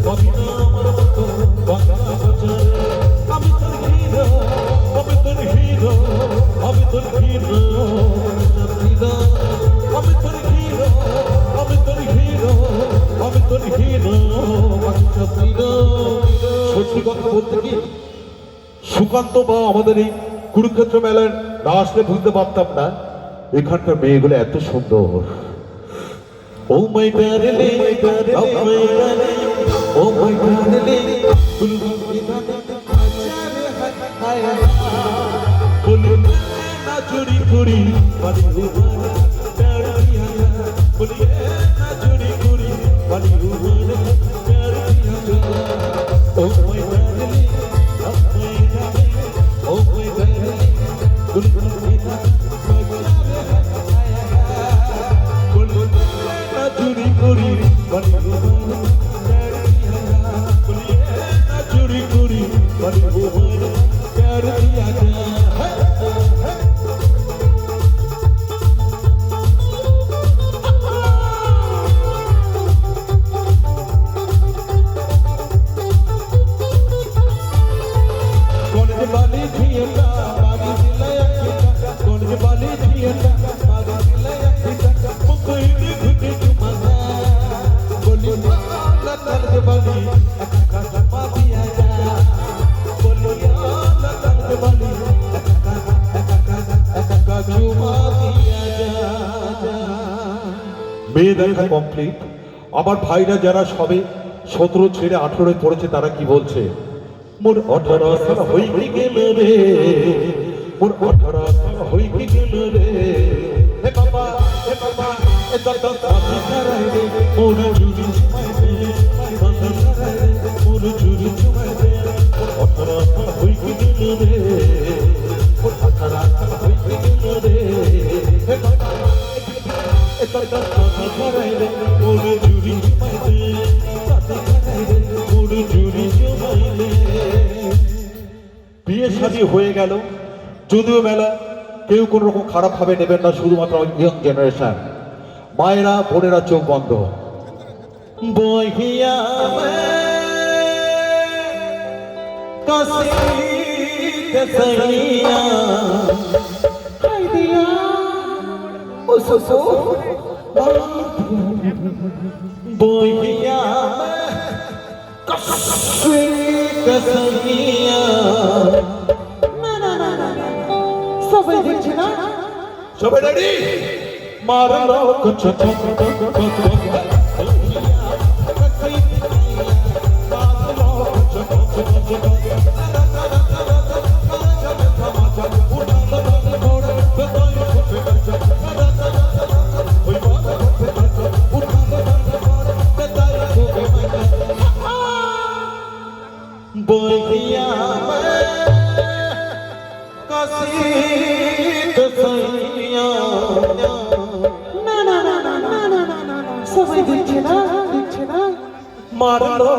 Medina আমার মতো বাংলা বাজার আমি তোর হিরো আমি তোর হিরো আমি তোর হিরো আমি তোর হিরো আমি তোর হিরো আমি তোর হিরো সত্যি কথা বলতে কি সুকান্ত বা আমাদের এই কুরুক্ষেত্র মেলায় না আসলে বুঝতে পারতাম না এখানকার মেয়েগুলো এত সুন্দর। Oh my darling oh my darling oh my darling বলি না চুরি করি বাড়ি ঘুমার প্যার দিয়া বলি না চুরি করি বাড়ি ঘুমার প্যার দিয়া oh my darling oh my darling oh my darling বলি না চুরি করি বাড়ি ঘুমার প্যার দিয়া বলি না চুরি করি বাড়ি ঘুমার প্যার দিয়া মেয়ে দেখা কমপ্লিট। আমার ভাইরা যারা সবে 17 ছেড়ে 18 পড়েছে তারা কি বলছে মোর 18 সাল হই গেল রে মোর 18 সাল হই গেল রে হে বাবা এ দাদা সাথী করাই রে মোর চুরি ছুঁয়াই দে বাবা করাই রে মোর চুরি ছুঁয়াই দে মোর 18 সাল হই গেল রে মোর 18 সাল হই গেল রে হে বাবা এ দাদা সাথী করাই রে মোর চুরি ছুঁয়াই দে সাথী করাই রে মোর চুরি ছুঁয়াই দে। বিয়ে শাদী হয়ে গেল যদিও মেলা কেউ কোনো রকম খারাপ ভাবে নেবেন না, শুধুমাত্র ইয়ং জেনারেশন মায়েরা বোনেরা চোখ বন্ধ। বহিয়া বহিয়া সবাই দেখছে না, সবাই রেডি মারলো কুছ বহিয়া সবাই দেখছে না, দেখছে না মারলো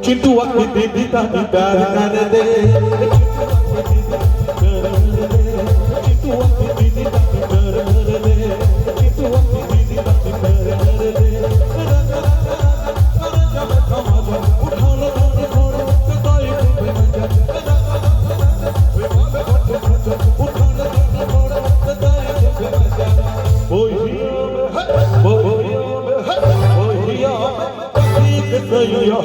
चिंटू अपनी दीदी तानी प्यार कर दे, चिंटू अपनी दीदी तानी प्यार कर दे, चिंटू अपनी दीदी तानी प्यार कर दे। उठा लो थोड़ा कताई पे मजा, उठा लो थोड़ा कताई पे मजा। बोहिया बोहिया बोहिया कसी के सैया